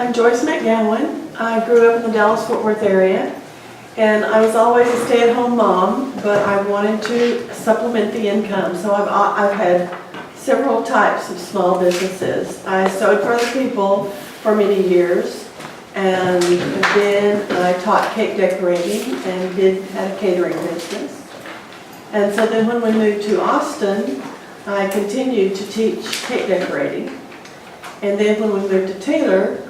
I'm Joyce McGowan. I grew up in the Dallas-Fort Worth area, and I was always a stay-at-home mom, but I wanted to supplement the income, so I've had several types of small businesses. I sewed for other people for many years, and then I taught cake decorating and had a catering business. And so then when we moved to Austin, I continued to teach cake decorating. And then when we moved to Taylor,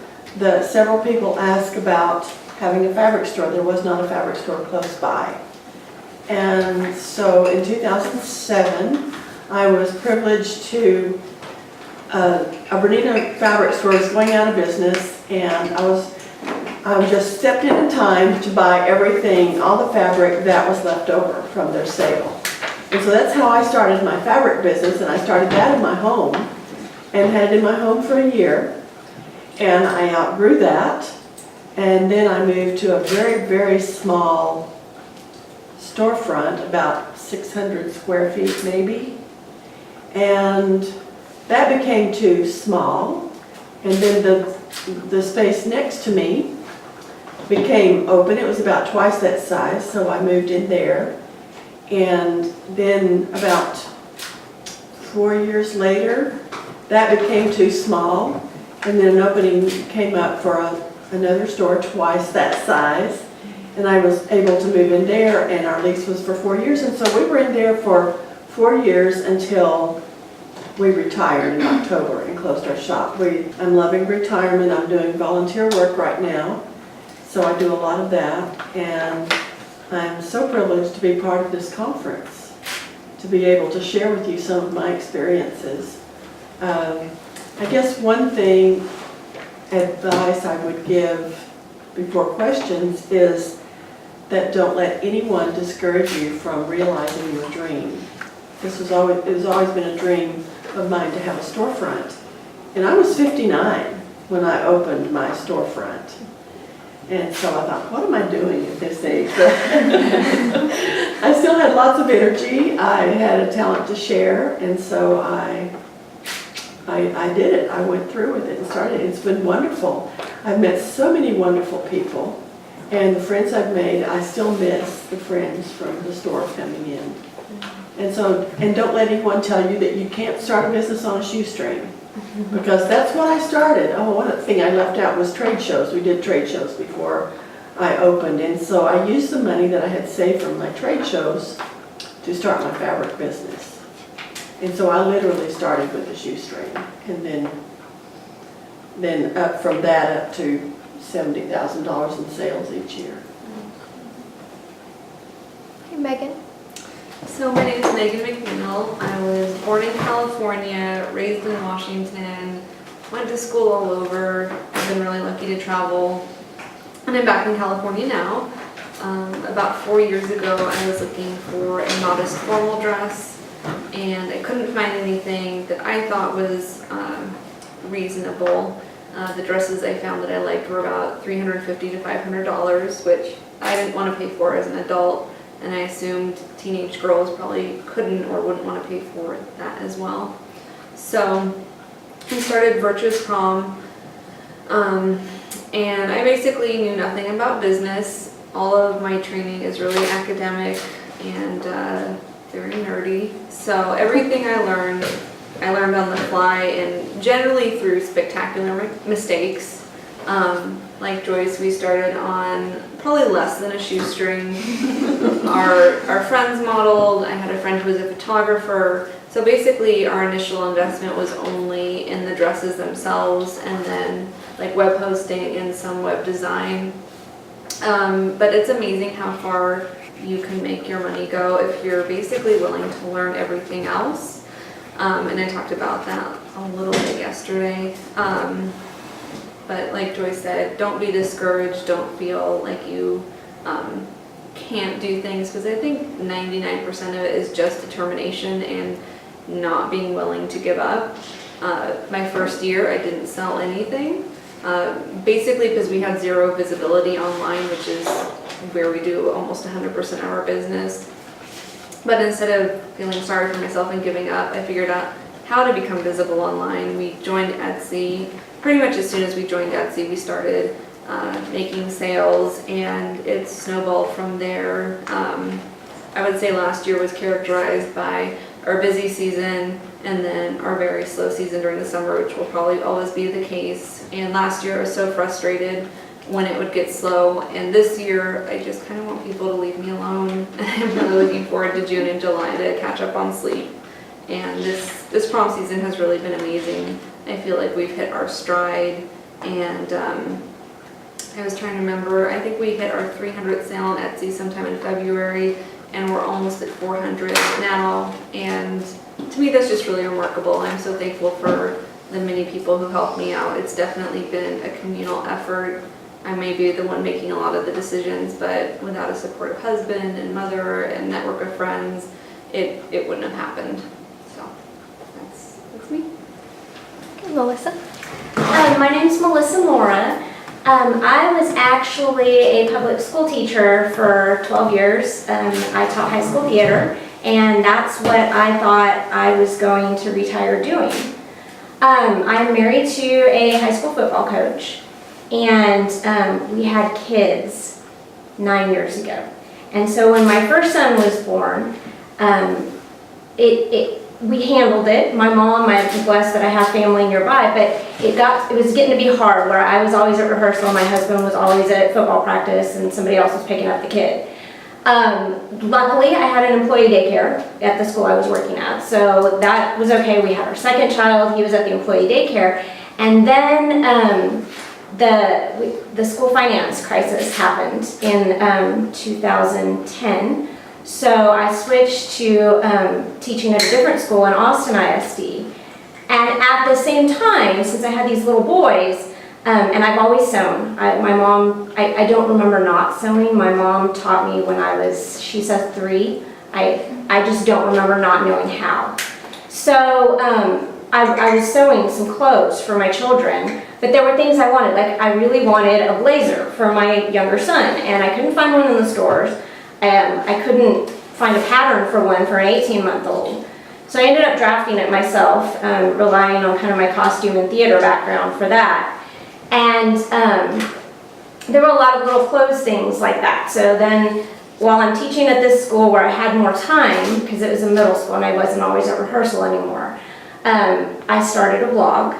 several people asked about having a fabric store. There was not a fabric store close by. And so in 2007, I was privileged to, a Bernina fabric store was going out of business, and I just stepped in time to buy everything, all the fabric that was left over from their sale. And so that's how I started my fabric business, and I started that in my home and had it in my home for a year. And I outgrew that, and then I moved to a very, very small storefront, about 600 square feet maybe. And that became too small, and then the space next to me became open. It was about twice that size, so I moved in there. And then about 4 years later, that became too small, and then an opening came up for another store twice that size, and I was able to move in there, and our lease was for 4 years, and so we were in there for 4 years until we retired in October and closed our shop. I'm loving retirement. I'm doing volunteer work right now, so I do a lot of that, and I'm so privileged to be part of this conference, to be able to share with you some of my experiences. I guess one thing, advice I would give before questions is that don't let anyone discourage you from realizing your dream. It has always been a dream of mine to have a storefront. And I was 59 when I opened my storefront. And so I thought, what am I doing at this age? I still had lots of energy. I had a talent to share, and so I did it. I went through with it and started. It's been wonderful. I've met so many wonderful people, and the friends I've made, I still miss the friends from the store coming in. And so, and don't let anyone tell you that you can't start a business on a shoestring, because that's what I started. Oh, one thing I left out was trade shows. We did trade shows before I opened, and so I used the money that I had saved from my trade shows to start my fabric business. And so I literally started with a shoestring, and then up from that up to $70,000 in sales each year. Hey, Megan. So my name is Megan MacNeal. I was born in California, raised in Washington, went to school all over. I've been really lucky to travel, and I'm back in California now. About 4 years ago, I was looking for a modest formal dress, and I couldn't find anything that I thought was reasonable. The dresses I found that I liked were about $350 to $500, which I didn't want to pay for as an adult. And I assumed teenage girls probably couldn't or wouldn't want to pay for that as well. So I started Virtuous Prom, and I basically knew nothing about business. All of my training is really academic and very nerdy. So everything I learned on the fly, and generally through spectacular mistakes. Like Joyce, we started on probably less than a shoestring. Our friends modeled. I had a friend who was a photographer. So basically our initial investment was only in the dresses themselves, and then like web hosting and some web design. But it's amazing how far you can make your money go if you're basically willing to learn everything else. And I talked about that a little bit yesterday. But like Joyce said, don't be discouraged. Don't feel like you can't do things, because I think 99% of it is just determination and not being willing to give up. My first year, I didn't sell anything, basically because we had zero visibility online, which is where we do almost 100% of our business. But instead of feeling sorry for myself and giving up, I figured out how to become visible online. We joined Etsy. Pretty much as soon as we joined Etsy, we started making sales, and it snowballed from there. I would say last year was characterized by our busy season and then our very slow season during the summer, which will probably always be the case. And last year I was so frustrated when it would get slow, and this year I just kind of want people to leave me alone. I'm really looking forward to June and July to catch up on sleep. And this prom season has really been amazing. I feel like we've hit our stride, and I was trying to remember, I think we hit our 300th sale on Etsy sometime in February, and we're almost at 400 now, and to me that's just really remarkable. I'm so thankful for the many people who helped me out. It's definitely been a communal effort. I may be the one making a lot of the decisions, but without a supportive husband and mother and network of friends, it wouldn't have happened. So that's me. Okay, Melissa. My name is Melissa Mora. I was actually a public school teacher for 12 years. I taught high school theater, and that's what I thought I was going to retire doing. I'm married to a high school football coach, and we had kids 9 years ago. And so when my first son was born, we handled it. My mom, I'm blessed that I have family nearby, but it was getting to be hard where I was always at rehearsal, my husband was always at football practice, and somebody else was picking up the kid. Luckily, I had an employee daycare at the school I was working at, so that was okay. We had our second child, he was at the employee daycare, and then the school finance crisis happened in 2010. So I switched to teaching at a different school in Austin ISD. And at the same time, since I had these little boys, and I've always sewn. My mom, I don't remember not sewing. My mom taught me when I was, she says 3. I just don't remember not knowing how. So I was sewing some clothes for my children, but there were things I wanted. Like I really wanted a blazer for my younger son, and I couldn't find one in the stores. I couldn't find a pattern for one for an 18-month-old. So I ended up drafting it myself, relying on kind of my costume and theater background for that. And there were a lot of little clothes things like that. So then while I'm teaching at this school where I had more time, because it was a middle school and I wasn't always at rehearsal anymore, I started a blog.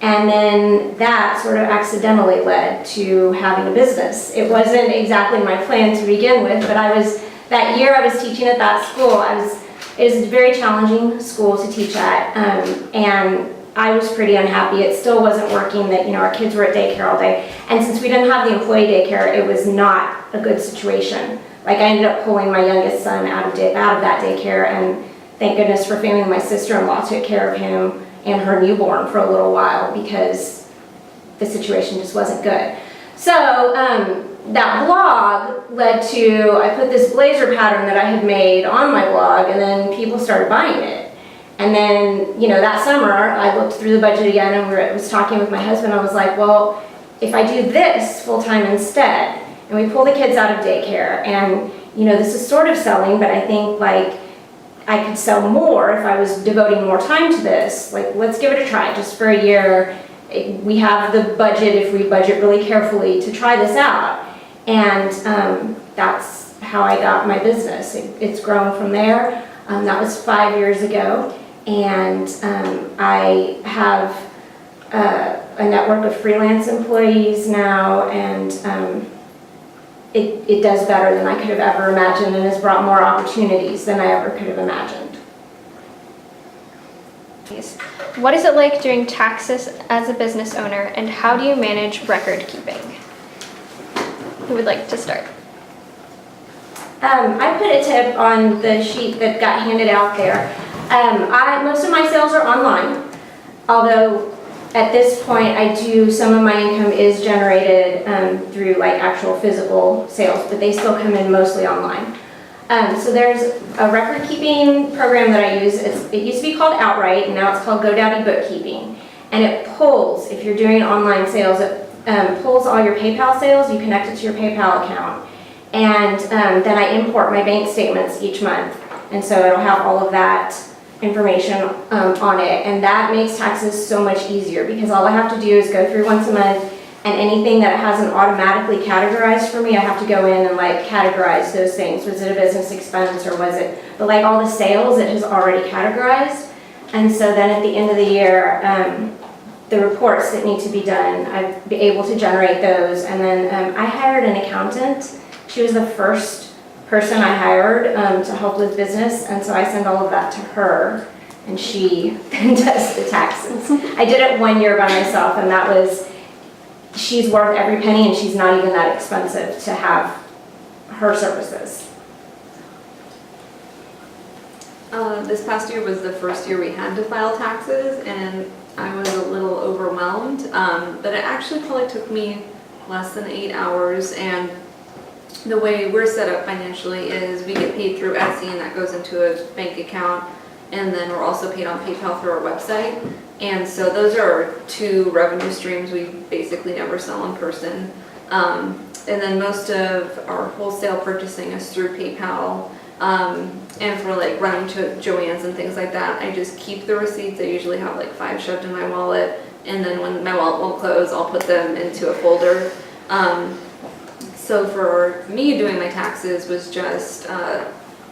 And then that sort of accidentally led to having a business. It wasn't exactly my plan to begin with, but that year I was teaching at that school. It was a very challenging school to teach at, and I was pretty unhappy. It still wasn't working that, our kids were at daycare all day. And since we didn't have the employee daycare, it was not a good situation. Like I ended up pulling my youngest son out of that daycare, and thank goodness for family, my sister-in-law took care of him and her newborn for a little while because the situation just wasn't good. So that blog led to, I put this blazer pattern that I had made on my blog, and then people started buying it. And then, that summer I looked through the budget again, and I was talking with my husband. I was like, well, if I do this full-time instead, and we pull the kids out of daycare, and this is sort of selling, but I think I could sell more if I was devoting more time to this. Let's give it a try just for a year. We have the budget, if we budget really carefully, to try this out. And that's how I got my business. It's grown from there. That was 5 years ago. And I have a network of freelance employees now, and it does better than I could have ever imagined, and has brought more opportunities than I ever could have imagined. What is it like doing taxes as a business owner, and how do you manage record keeping? Who would like to start? I put a tip on the sheet that got handed out there. Most of my sales are online, although at this point some of my income is generated through actual physical sales, but they still come in mostly online. So there's a record keeping program that I use. It used to be called Outright, and now it's called GoDaddy Bookkeeping. And it pulls, if you're doing online sales, it pulls all your PayPal sales. You connect it to your PayPal account. And then I import my bank statements each month. And so it'll have all of that information on it, and that makes taxes so much easier because all I have to do is go through once a month, and anything that hasn't automatically categorized for me, I have to go in and like categorize those things. Was it a business expense or was it, but like all the sales, it has already categorized. And so then at the end of the year, the reports that need to be done, I'd be able to generate those. And then I hired an accountant. She was the first person I hired to help with business, and so I send all of that to her, and she then does the taxes. I did it 1 year by myself, and that was, she's worth every penny, and she's not even that expensive to have her services. This past year was the first year we had to file taxes, and I was a little overwhelmed, but it actually probably took me less than 8 hours. And the way we're set up financially is we get paid through Etsy, and that goes into a bank account, and then we're also paid on PayPal through our website. And so those are our two revenue streams we basically never sell in person. And then most of our wholesale purchasing is through PayPal. And for like running to Joann's and things like that, I just keep the receipts. I usually have like 5 shoved in my wallet, and then when my wallet won't close, I'll put them into a folder. So for me, doing my taxes was just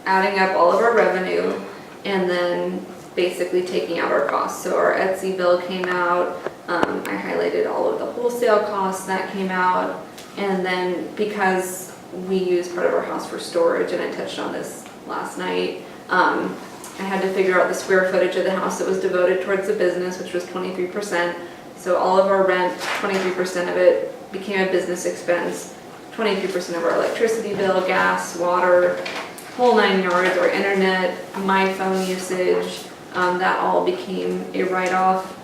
adding up all of our revenue and then basically taking out our costs. So our Etsy bill came out, I highlighted all of the wholesale costs that came out, and then because we use part of our house for storage, and I touched on this last night, I had to figure out the square footage of the house that was devoted towards the business, which was 23%. So all of our rent, 23% of it became a business expense. 23% of our electricity bill, gas, water, whole 9 yards, our internet, my phone usage, that all became a write-off.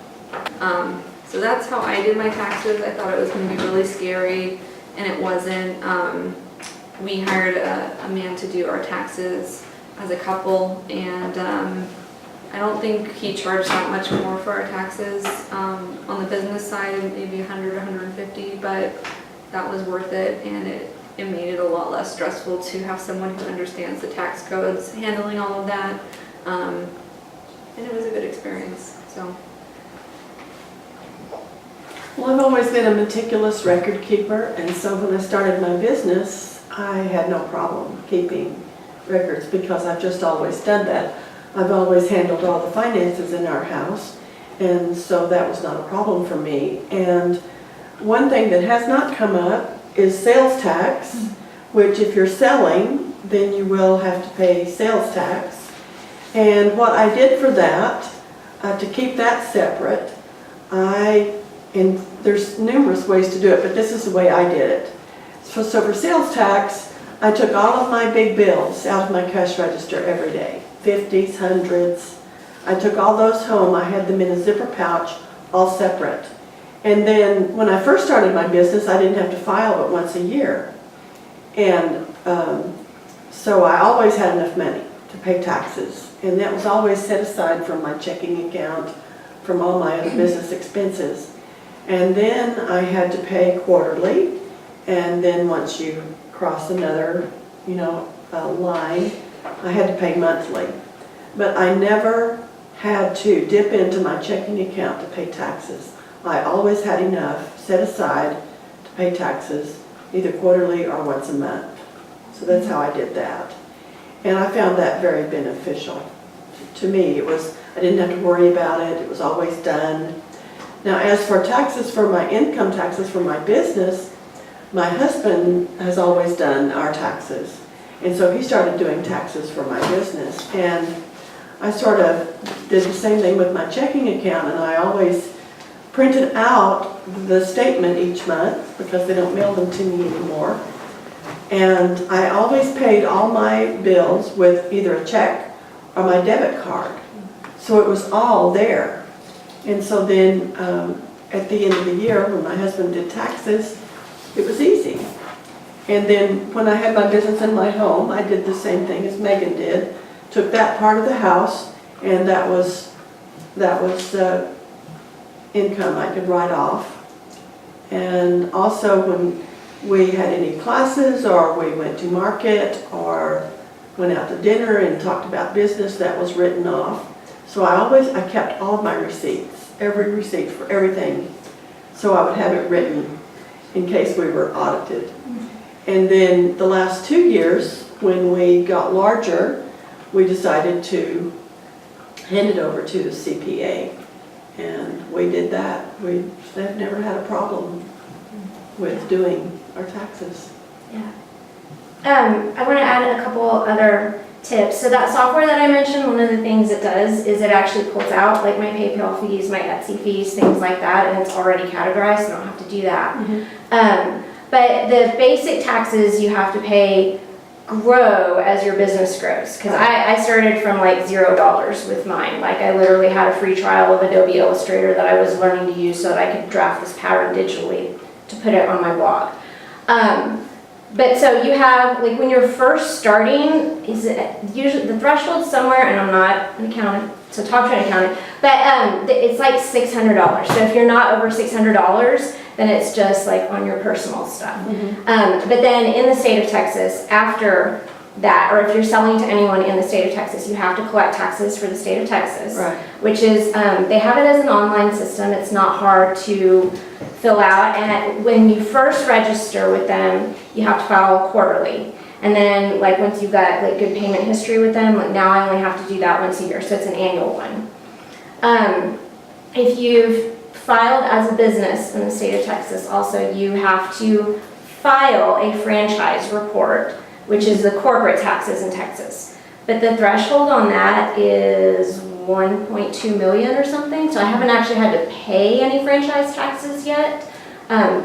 So that's how I did my taxes. I thought it was going to be really scary, and it wasn't. We hired a man to do our taxes as a couple, and I don't think he charged that much more for our taxes. On the business side, maybe 100, 150, but that was worth it, and it made it a lot less stressful to have someone who understands the tax codes handling all of that, and it was a good experience. So. Well, I've always been a meticulous record keeper, and so when I started my business, I had no problem keeping records because I've just always done that. I've always handled all the finances in our house, and so that was not a problem for me. And one thing that has not come up is sales tax, which if you're selling, then you will have to pay sales tax. And what I did for that, to keep that separate, and there's numerous ways to do it, but this is the way I did it. So for sales tax, I took all of my big bills out of my cash register every day, 50s, 100s. I took all those home. I had them in a zipper pouch, all separate. And then when I first started my business, I didn't have to file but once a year. And so I always had enough money to pay taxes. And that was always set aside from my checking account, from all my other business expenses. And then I had to pay quarterly. And then once you cross another, line, I had to pay monthly. But I never had to dip into my checking account to pay taxes. I always had enough set aside to pay taxes, either quarterly or once a month. So that's how I did that. And I found that very beneficial. To me, I didn't have to worry about it. It was always done. Now, as for taxes for my income taxes for my business, my husband has always done our taxes. And so he started doing taxes for my business. And I sort of did the same thing with my checking account, and I always printed out the statement each month because they don't mail them to me anymore. And I always paid all my bills with either a check or my debit card. So it was all there. And so then at the end of the year, when my husband did taxes, it was easy. And then when I had my business in my home, I did the same thing as Megan did. Took that part of the house, and that was income I could write off. And also when we had any classes, or we went to market, or went out to dinner and talked about business, that was written off. So I kept all of my receipts, every receipt for everything, so I would have it written in case we were audited. And then the last 2 years, when we got larger, we decided to hand it over to the CPA. And we did that. They've never had a problem with doing our taxes. Yeah. I want to add a couple other tips. So that software that I mentioned, one of the things it does is it actually pulls out like my PayPal fees, my Etsy fees, things like that, and it's already categorized, so I don't have to do that. But the basic taxes you have to pay grow as your business grows. Because I started from like $0 with mine. Like I literally had a free trial of Adobe Illustrator that I was learning to use so that I could draft this pattern digitally to put it on my blog. But so you have, like when you're first starting, is it usually the threshold somewhere, and I'm not an accountant, so talk to an accountant, but it's like $600. So if you're not over $600, then it's just like on your personal stuff. But then in the state of Texas, after that, or if you're selling to anyone in the state of Texas, you have to collect taxes for the state of Texas, Right. which is, they have it as an online system. It's not hard to fill out, and when you first register with them, you have to file quarterly. And then like once you've got like good payment history with them, like now I only have to do that once a year, so it's an annual one. If you've filed as a business in the state of Texas, also you have to file a franchise report, which is the corporate taxes in Texas. But the threshold on that is 1.2 million or something, so I haven't actually had to pay any franchise taxes yet.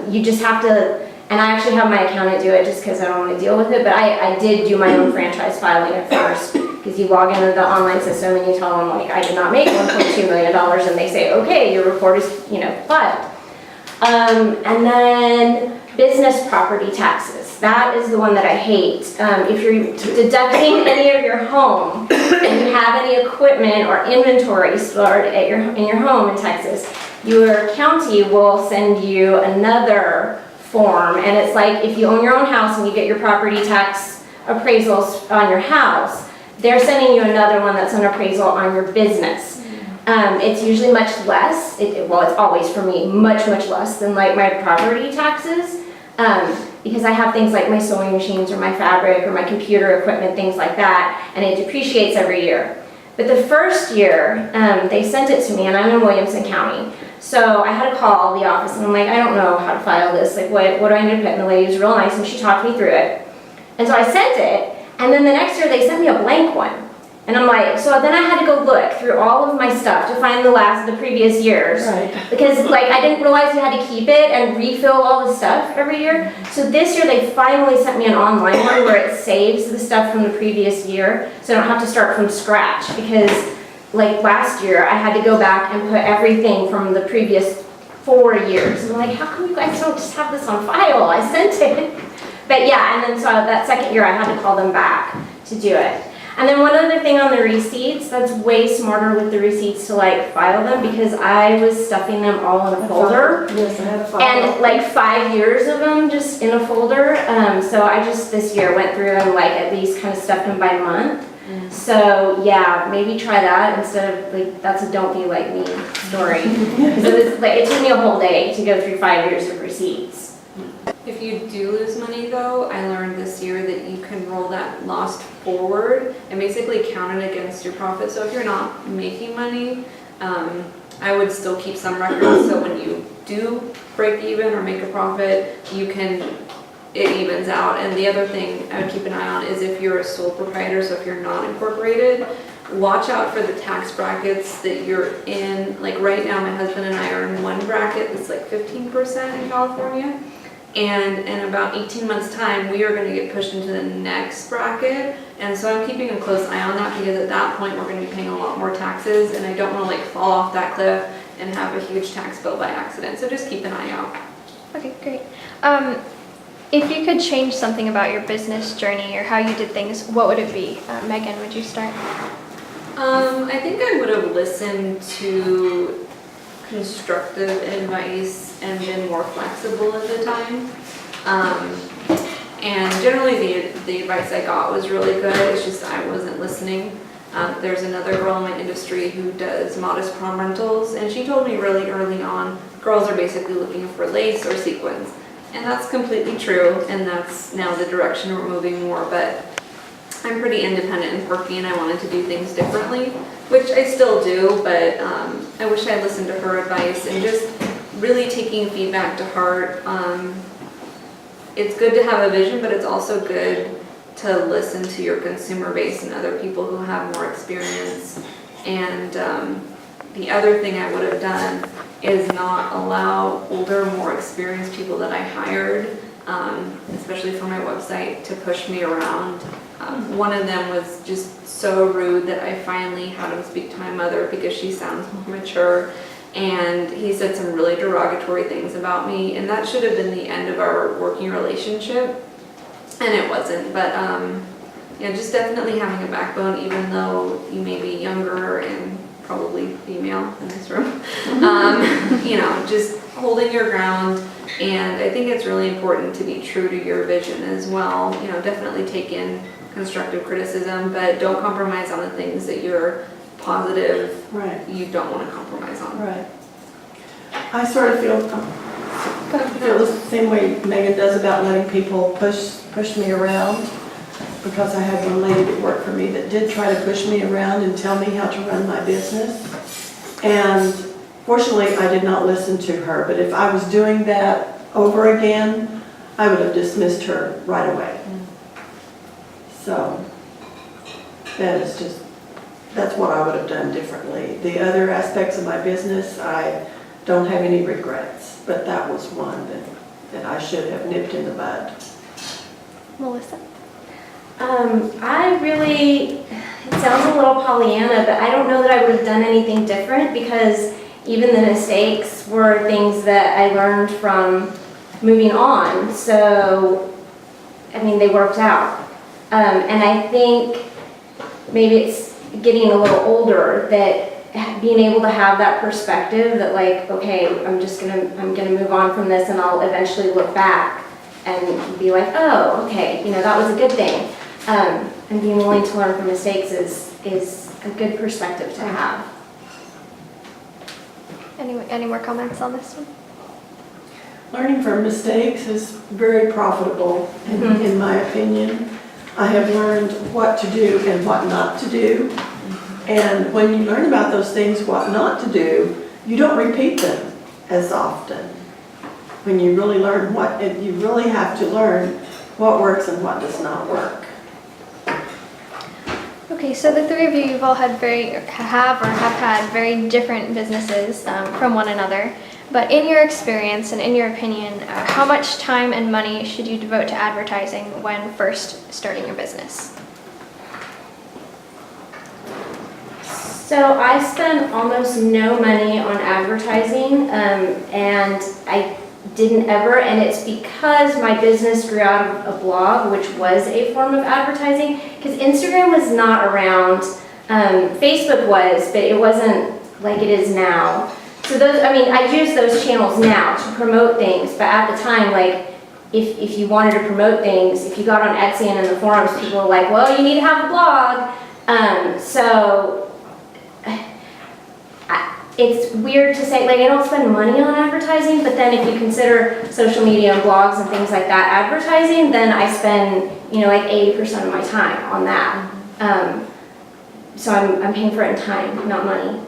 You just have to, and I actually have my accountant do it just because I don't want to deal with it, but I did do my own franchise filing at first, because you log into the online system and you tell them like, I did not make $1.2 million, and they say, okay, your report is, filed. And then business property taxes. That is the one that I hate. If you're deducting any of your home and you have any equipment or inventory stored at in your home in Texas, your county will send you another form, and it's like if you own your own house and you get your property tax appraisals on your house, they're sending you another one that's an appraisal on your business. It's usually much less, well, it's always for me, much less than like my property taxes, because I have things like my sewing machines or my fabric or my computer equipment, things like that, and it depreciates every year. But the first year, they sent it to me, and I'm in Williamson County. So I had to call the office, and I'm like, I don't know how to file this, like what do I need to put? And the lady was real nice, and she talked me through it. And so I sent it, and then the next year they sent me a blank one. And I'm like, so then I had to go look through all of my stuff to find the previous years. Right. Because like I didn't realize you had to keep it and refill all the stuff every year. So this year they finally sent me an online one where it saves the stuff from the previous year, so I don't have to start from scratch. Because like last year I had to go back and put everything from the previous 4 years. And I'm like, how come you guys don't just have this on file? I sent it. But yeah, and then so that second year I had to call them back to do it. And then one other thing on the receipts, that's way smarter with the receipts to like file them, because I was stuffing them all in a folder. Yes, I had a file. And like 5 years of them just in a folder. So I just this year went through and like at least kind of stuffed them by month. So yeah, maybe try that instead of like, that's a don't be like me story. Because it took me a whole day to go through 5 years of receipts. If you do lose money though, I learned this year that you can roll that loss forward and basically count it against your profit. So if you're not making money, I would still keep some records, so when you do break even or make a profit, it evens out. And the other thing I would keep an eye on is if you're a sole proprietor, so if you're not incorporated, watch out for the tax brackets that you're in. Like right now, my husband and I are in one bracket that's like 15% in California. And in about 18 months time, we are going to get pushed into the next bracket. And so I'm keeping a close eye on that, because at that point we're going to be paying a lot more taxes, and I don't want to like fall off that cliff and have a huge tax bill by accident. So just keep an eye out. Okay, great. If you could change something about your business journey or how you did things, what would it be? Megan, would you start? I think I would have listened to constructive advice and been more flexible at the time. And generally the advice I got was really good. It's just I wasn't listening. There's another girl in my industry who does modest prom rentals, and she told me really early on, girls are basically looking for lace or sequins. And that's completely true, and that's now the direction we're moving more, but I'm pretty independent and quirky, and I wanted to do things differently, which I still do, but I wish I listened to her advice and just really taking feedback to heart. It's good to have a vision, but it's also good to listen to your consumer base and other people who have more experience. And the other thing I would have done is not allow older, more experienced people that I hired, especially for my website, to push me around. One of them was just so rude that I finally had him speak to my mother because she sounds more mature. And he said some really derogatory things about me, and that should have been the end of our working relationship, and it wasn't. But yeah, just definitely having a backbone, even though you may be younger and probably female in this room. You know, just holding your ground, and I think it's really important to be true to your vision as well. You know, definitely take in constructive criticism, but don't compromise on the things that you're positive you don't want to compromise on. Right. I sort of feel the same way Megan does about letting people push me around, because I had one lady that worked for me that did try to push me around and tell me how to run my business. And fortunately, I did not listen to her, but if I was doing that over again, I would have dismissed her right away. So that's what I would have done differently. The other aspects of my business, I don't have any regrets, but that was one that I should have nipped in the bud. Melissa? It sounds a little Pollyanna, but I don't know that I would have done anything different, because even the mistakes were things that I learned from moving on. So, I mean, they worked out. And I think maybe it's getting a little older that being able to have that perspective that, like, okay, I'm gonna move on from this, and I'll eventually look back and be like, oh, okay, you know, that was a good thing. And being willing to learn from mistakes is a good perspective to have. Any more comments on this one? Learning from mistakes is very profitable, in my opinion. I have learned what to do and what not to do. And when you learn about those things, what not to do, you don't repeat them as often. When you really learn you really have to learn what works and what does not work. Okay, so the three of you've all have had very different businesses from one another. But in your experience and in your opinion, how much time and money should you devote to advertising when first starting your business? So I spend almost no money on advertising, and I didn't ever, and it's because my business grew out of a blog, which was a form of advertising, because Instagram was not around. Facebook was, but it wasn't like it is now. So I use those channels now to promote things, but at the time, like, if you wanted to promote things, if you got on Etsy and in the forums, people were like, well, you need to have a blog. So it's weird to say, like, I don't spend money on advertising, but then if you consider social media and blogs and things like that advertising, then I spend, like 80% of my time on that. So I'm paying for it in time, not money.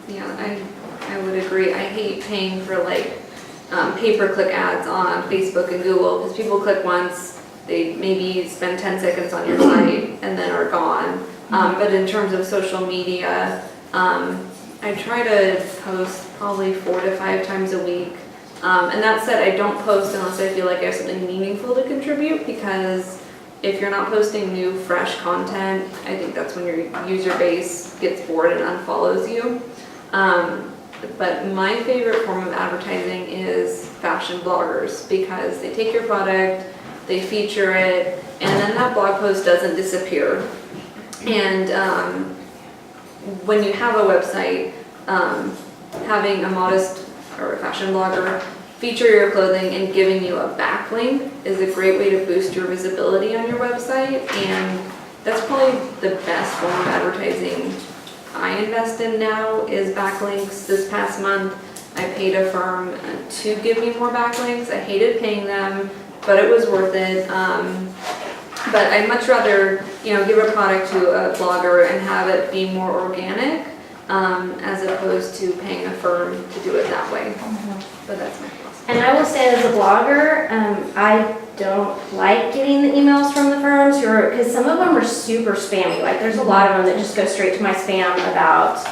Yeah, I would agree. I hate paying for like pay-per-click ads on Facebook and Google, because people click once, they maybe spend 10 seconds on your site and then are gone. But in terms of social media, I try to post probably 4 to 5 times a week. And that said, I don't post unless I feel like I have something meaningful to contribute, because if you're not posting new, fresh content, I think that's when your user base gets bored and unfollows you. But my favorite form of advertising is fashion bloggers, because they take your product, they feature it, and then that blog post doesn't disappear. And when you have a website, having a modest or a fashion blogger feature your clothing and giving you a backlink is a great way to boost your visibility on your website. And that's probably the best form of advertising I invest in now is backlinks. This past month, I paid a firm to give me more backlinks. I hated paying them, but it was worth it. But I'd much rather, give a product to a blogger and have it be more organic, as opposed to paying a firm to do it that way. But that's my philosophy. And I will say as a blogger, I don't like getting the emails from the firms because some of them are super spammy. Like there's a lot of them that just go straight to my spam about,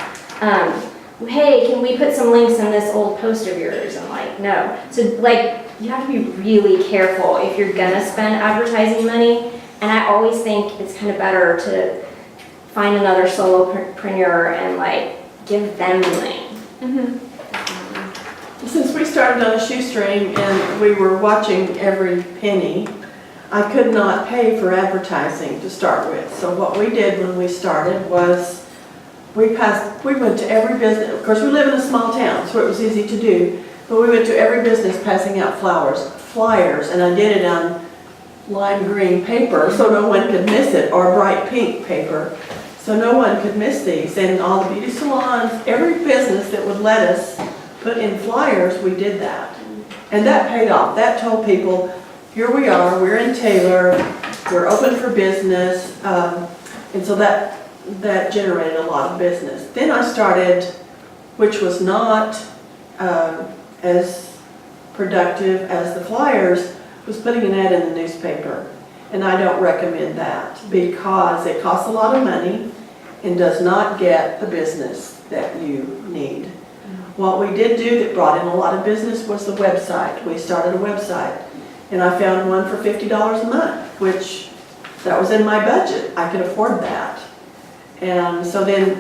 hey, can we put some links in this old post of yours? I'm like, no. So like you have to be really careful if you're gonna spend advertising money. And I always think it's kind of better to find another solopreneur and like give them the link. Since we started on a shoestring and we were watching every penny, I could not pay for advertising to start with. So what we did when we started was we went to every business. Of course, we live in a small town, so it was easy to do. But we went to every business passing out flyers, and I did it on lime green paper so no one could miss it, or bright pink paper so no one could miss these. And all the beauty salons, every business that would let us put in flyers, we did that. And that paid off. That told people, here we are, we're in Taylor, we're open for business, and so that generated a lot of business. Then I started, which was not as productive as the flyers, was putting an ad in the newspaper. And I don't recommend that because it costs a lot of money and does not get the business that you need. What we did do that brought in a lot of business was the website. We started a website, and I found one for $50 a month, which that was in my budget. I could afford that. And so then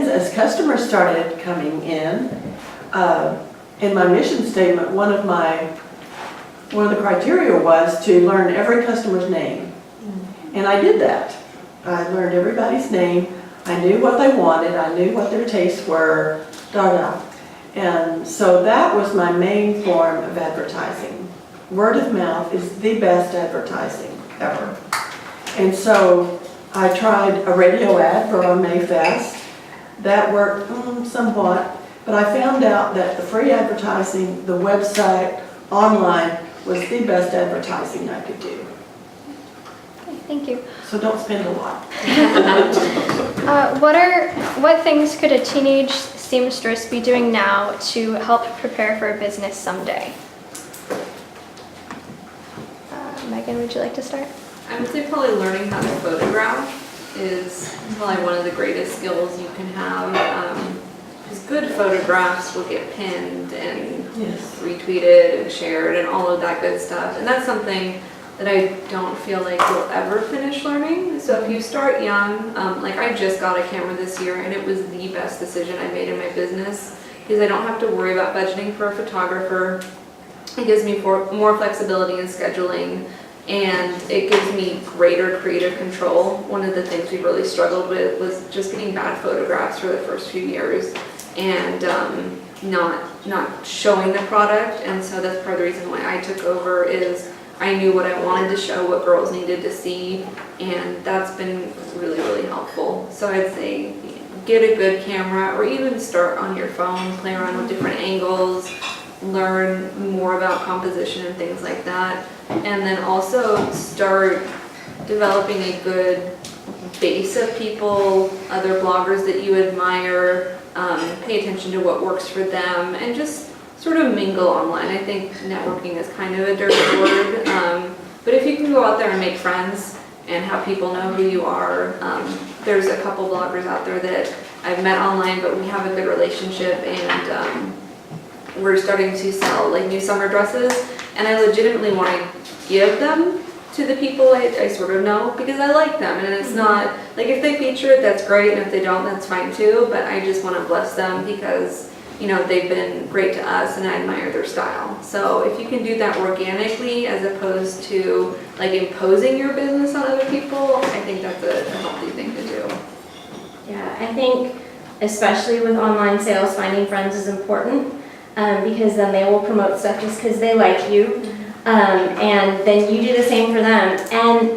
as customers started coming in my mission statement, one of the criteria was to learn every customer's name. And I did that. I learned everybody's name. I knew what they wanted. I knew what their tastes were, And so that was my main form of advertising. Word of mouth is the best advertising ever. And so I tried a radio ad for our Mayfest. That worked somewhat, but I found out that the free advertising, the website, online, was the best advertising I could do. Okay, thank you. So don't spend a lot. What things could a teenage seamstress be doing now to help prepare for a business someday? Megan, would you like to start? I would say probably learning how to photograph is probably one of the greatest skills you can have. Because good photographs will get pinned and retweeted and shared and all of that good stuff. And that's something that I don't feel like you'll ever finish learning. So if you start young, like I just got a camera this year and it was the best decision I made in my business because I don't have to worry about budgeting for a photographer. It gives me more flexibility in scheduling, and it gives me greater creative control. One of the things we really struggled with was just getting bad photographs for the first few years and not showing the product. And so that's part of the reason why I took over is I knew what I wanted to show, what girls needed to see, and that's been really, really helpful. So I'd say get a good camera or even start on your phone, play around with different angles, learn more about composition and things like that. And then also start developing a good base of people, other bloggers that you admire, pay attention to what works for them, and just sort of mingle online. I think networking is kind of a dirty word, but if you can go out there and make friends and have people know who you are, there's a couple bloggers out there that I've met online, but we have a good relationship, and we're starting to sell like new summer dresses, and I legitimately want to give them to the people I sort of know because I like them, and it's not like if they feature it, that's great, and if they don't, that's fine too, but I just want to bless them because they've been great to us and I admire their style. So if you can do that organically as opposed to like imposing your business on other people, I think that's a healthy thing to do. Yeah, I think especially with online sales, finding friends is important because then they will promote stuff just because they like you. And then you do the same for them. And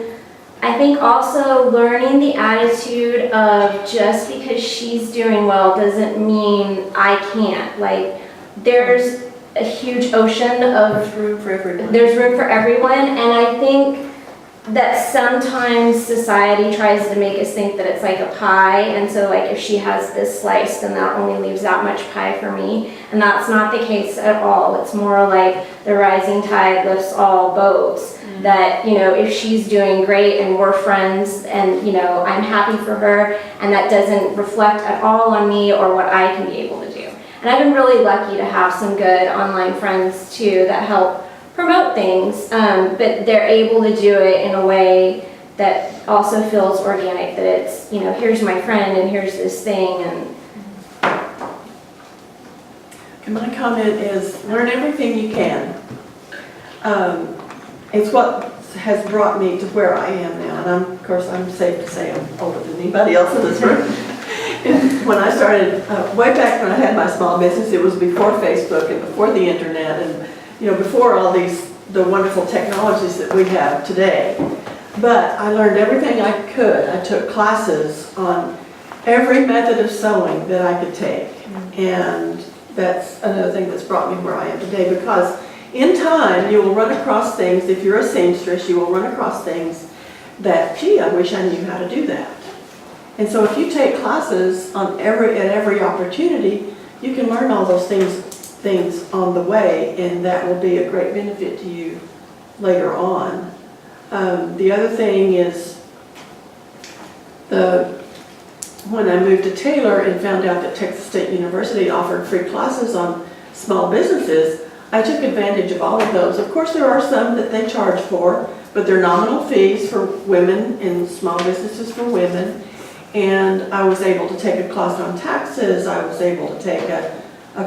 I think also learning the attitude of just because she's doing well doesn't mean I can't. Like, there's a huge ocean of, There's room for everyone. there's room for everyone, and I think that sometimes society tries to make us think that it's like a pie, and so like if she has this slice, then that only leaves that much pie for me, and that's not the case at all. It's more like the rising tide lifts all boats, that, you know, if she's doing great and we're friends and, you know, I'm happy for her, and that doesn't reflect at all on me or what I can be able to do. And I've been really lucky to have some good online friends too that help promote things, but they're able to do it in a way that also feels organic, that it's, you know, here's my friend and here's this thing. And my comment is, learn everything you can. It's what has brought me to where I am now, and of course, I'm safe to say I'm older than anybody else in this room. And when I started, way back when I had my small business, it was before Facebook and before the internet, and you know, before all the wonderful technologies that we have today. But I learned everything I could. I took classes on every method of sewing that I could take. And that's another thing that's brought me where I am today, because in time you will run across things, if you're a seamstress, you will run across things that, gee, I wish I knew how to do that. And so if you take classes at every opportunity, you can learn all those things on the way, and that will be a great benefit to you later on. The other thing is, when I moved to Taylor and found out that Texas State University offered free classes on small businesses, I took advantage of all of those. Of course, there are some that they charge for, but they're nominal fees for women and small businesses for women. And I was able to take a class on taxes. I was able to take a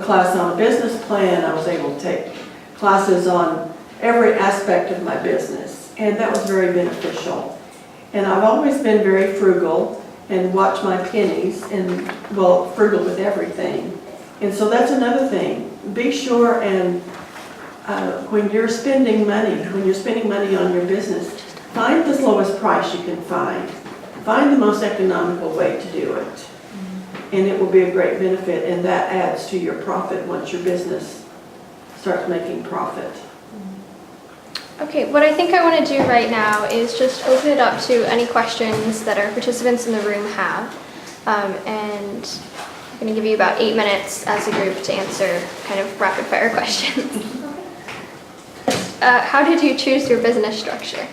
class on a business plan. I was able to take classes on every aspect of my business, and that was very beneficial. And I've always been very frugal and watch my pennies, and well, frugal with everything. And so that's another thing. Be sure and when you're spending money on your business, find the lowest price you can find. Find the most economical way to do it. And it will be a great benefit, and that adds to your profit once your business starts making profit. Okay, what I think I want to do right now is just open it up to any questions that our participants in the room have. And I'm going to give you about 8 minutes as a group to answer kind of rapid fire questions. How did you choose your business structure?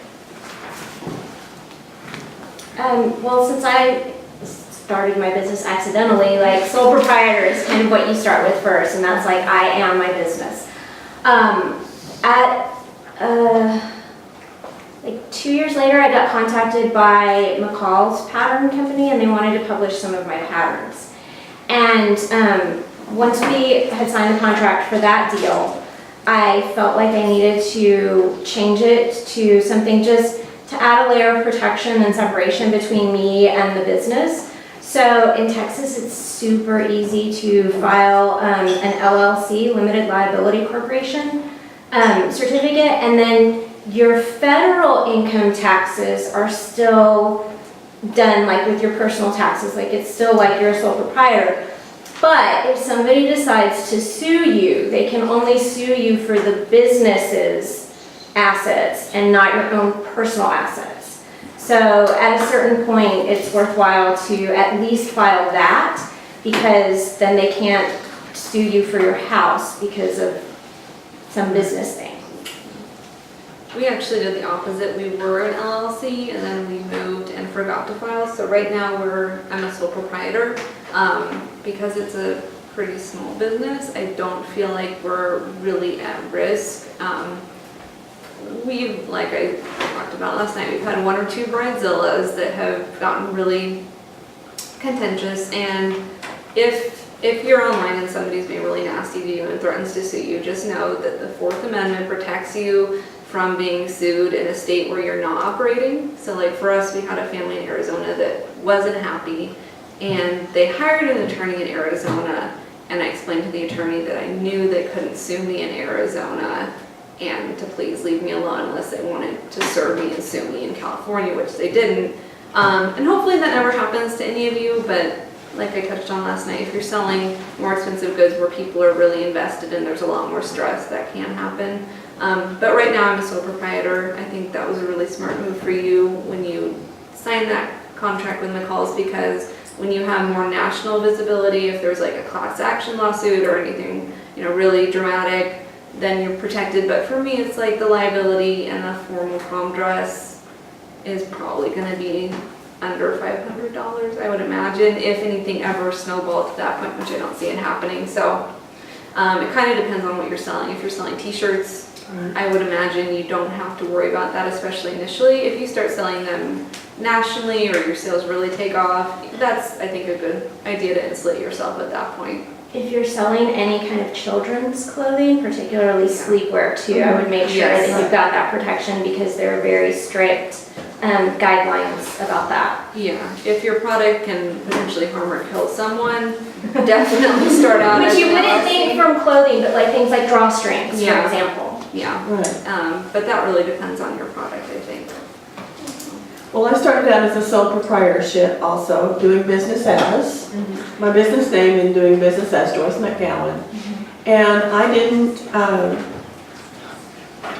Well, since I started my business accidentally, like sole proprietor is kind of what you start with first, and that's like, I am my business. Like 2 years later, I got contacted by McCall's pattern company, and they wanted to publish some of my patterns. And once we had signed the contract for that deal, I felt like I needed to change it to something just to add a layer of protection and separation between me and the business. So in Texas, it's super easy to file an LLC, Limited Liability Corporation, certificate, and then your federal income taxes are still done like with your personal taxes, like it's still like you're a sole proprietor. But if somebody decides to sue you, they can only sue you for the business's assets and not your own personal assets. So at a certain point, it's worthwhile to at least file that, because then they can't sue you for your house because of some business thing. We actually did the opposite. We were an LLC and then we moved and forgot to file. So right now I'm a sole proprietor. Because it's a pretty small business, I don't feel like we're really at risk. We've, like I talked about last night, we've had 1 or 2 bridezillas that have gotten really contentious, and if you're online and somebody's being really nasty to you and threatens to sue you, just know that the 4th Amendment protects you from being sued in a state where you're not operating. So like for us, we had a family in Arizona that wasn't happy, and they hired an attorney in Arizona, and I explained to the attorney that I knew they couldn't sue me in Arizona, and to please leave me alone unless they wanted to serve me and sue me in California, which they didn't. And hopefully that never happens to any of you, but like I touched on last night, if you're selling more expensive goods where people are really invested and there's a lot more stress, that can happen. But right now I'm a sole proprietor. I think that was a really smart move for you when you signed that contract with McCall's, because when you have more national visibility, if there's like a class action lawsuit or anything, really dramatic, then you're protected. But for me, it's like the liability and a formal prom dress is probably going to be under $500, I would imagine, if anything ever snowballed to that point, which I don't see it happening. So it kind of depends on what you're selling. If you're selling t-shirts, I would imagine you don't have to worry about that, especially initially. If you start selling them nationally or your sales really take off, that's, I think, a good idea to insulate yourself at that point. If you're selling any kind of children's clothing, particularly sleepwear too, I would make sure that you've got that protection, because there are very strict guidelines about that. Yeah, if your product can potentially harm or kill someone, definitely start out Which as you a wouldn't policy. think from clothing, but like things like drawstrings, for example. Yeah, Right. but that really depends on your product, I think. Well, I started out as a sole proprietorship also, doing business as, my business name and doing business as Joyce McGowan. And I didn't,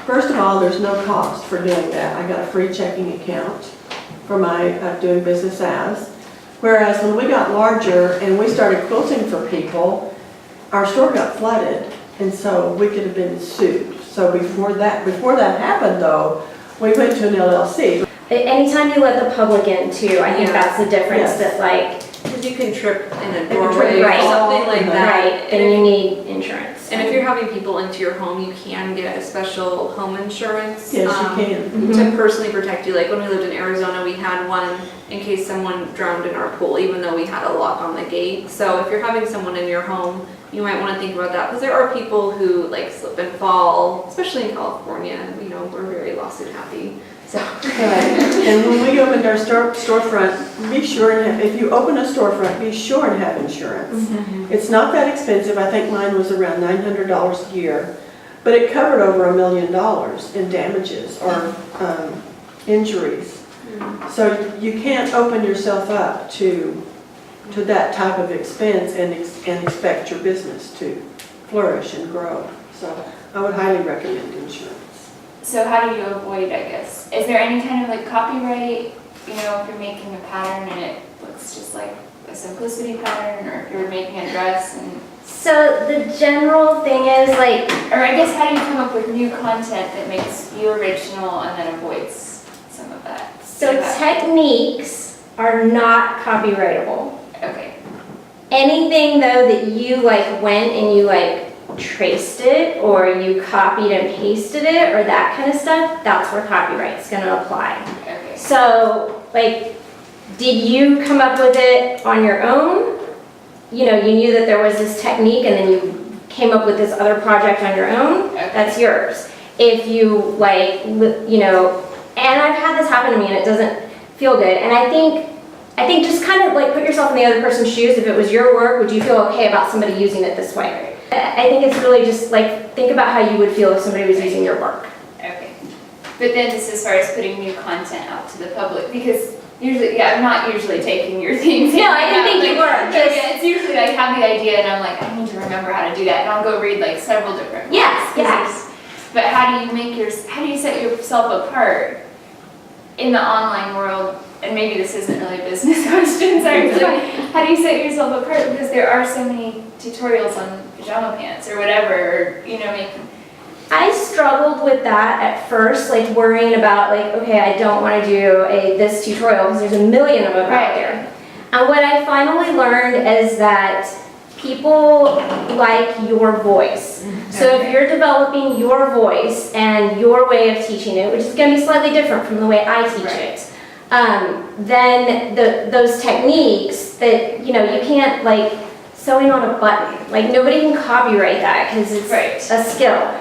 first of all, there's no cost for doing that. I got a free checking account for my doing business as. Whereas when we got larger and we started quilting for people, our store got flooded, and so we could have been sued. So before that happened though, we went to an LLC. Anytime you let the public in too, I think Yeah. that's the difference, Yes. that like, Because you can trip in a can doorway trip or right. something like that. right, and you need insurance. And if you're having people into your home, you can get a special home insurance. Yes, you can. To personally protect you. Like when we lived in Arizona, we had one in case someone drowned in our pool, even though we had a lock on the gate. So if you're having someone in your home, you might want to think about that, because there are people who like slip and fall, especially in California. We're very lawsuit happy. So And when we opened our storefront, be sure and have, if you open a storefront, be sure and have insurance. It's not that expensive. I think mine was around $900 a year, but it covered over $1 million in damages or injuries. So you can't open yourself up to that type of expense and expect your business to flourish and grow. So I would highly recommend insurance. So how do you avoid, I guess? Is there any kind of like copyright, if you're making a pattern and it looks just like a simplicity pattern, or if you're making a dress and... So the general thing is like, Or I guess how do you come up with new content that makes you original and then avoids some of that? so techniques are not copyrightable. Okay. Anything though that you like went and you like traced it or you copied and pasted it or that kind of stuff, that's where copyright's gonna apply. Okay. So like, did you come up with it on your own? You knew that there was this technique and then you came up with this other project on your own, Okay. that's yours. If you like, and I've had this happen to me and it doesn't feel good, and I think just kind of like put yourself in the other person's shoes. If it was your work, would you feel okay about somebody using it this way? I think it's really just like, think about how you would feel if somebody was using your work. Okay. But then just as far as putting new content out to the public, because usually, I'm not usually taking your things. No, I didn't think you were. It's usually like I have the idea and I'm like, I need to remember how to do that, and I'll go read like several different ones. Yes. But how do you set yourself apart in the online world? And maybe this isn't really business questions, actually. How do you set yourself apart? Because there are so many tutorials on pajama pants or whatever, making. I struggled with that at first, like worrying about like, okay, I don't want to do this tutorial because there's a million of them out there. And what I finally learned is that people like your voice. So if you're developing your voice and your way of teaching it, which is going to be slightly different from the way I teach it, then those techniques that, you can't like sewing on a button, like nobody can copyright that because it's a skill.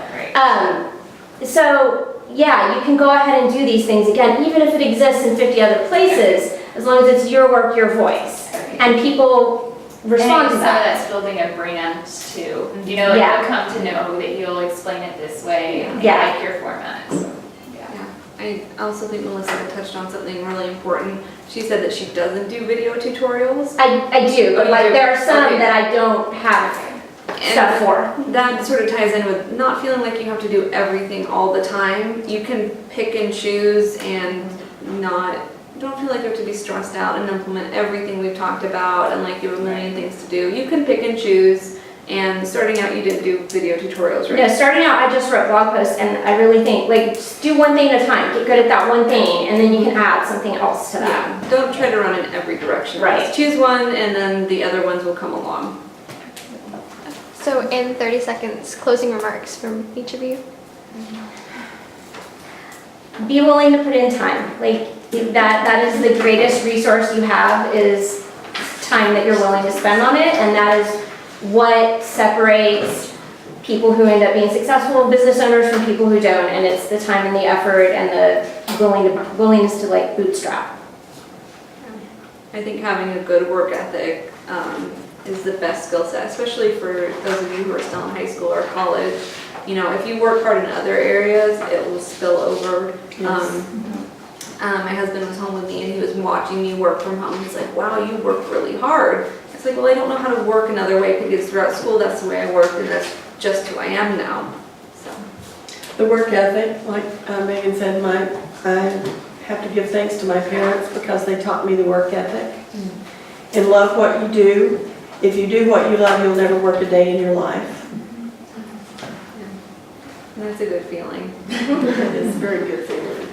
So yeah, you can go ahead and do these things again, even if it exists in 50 other places, as long as it's your work, your voice. And people respond to some of that. that's building a brand too. You know, like Yeah. they'll come to know that you'll explain it this way and they Yeah. like your format. So, yeah. I also think Melissa had touched on something really important. She said that she doesn't do video tutorials. I do, Oh, but you like do? there are some Okay. that I don't have stuff for. That sort of ties in with not feeling like you have to do everything all the time. You can pick and choose and don't feel like you have to be stressed out and implement everything we've talked about and like you have a million things to do. You can pick and choose, and starting out you didn't do video tutorials, right? No, starting out, I just wrote blog posts, and I really think, like, just do one thing at a time. Get good at that one thing, and then you can add something else to that. Yeah, don't try to run in every direction. Right. Just choose one and then the other ones will come along. So in 30 seconds, closing remarks from each of you. Be willing to put in time. Like, that is the greatest resource you have, is time that you're willing to spend on it, and that is what separates people who end up being successful business owners from people who don't, and it's the time and the effort and the willingness to like bootstrap. I think having a good work ethic is the best skill set, especially for those of you who are still in high school or college. You know, if you work hard in other areas, it will spill over. Yes. My husband was home with me and he was watching me work from home. He's like, wow, you work really hard. It's like, well, I don't know how to work another way because throughout school, that's the way I worked and that's just who I am now. So. The work ethic, like Megan said, I have to give thanks to my parents because they taught me the work ethic. And love what you do. If you do what you love, you'll never work a day in your life. That's a good feeling. It is a very good feeling.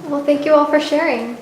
Well, thank you all for sharing.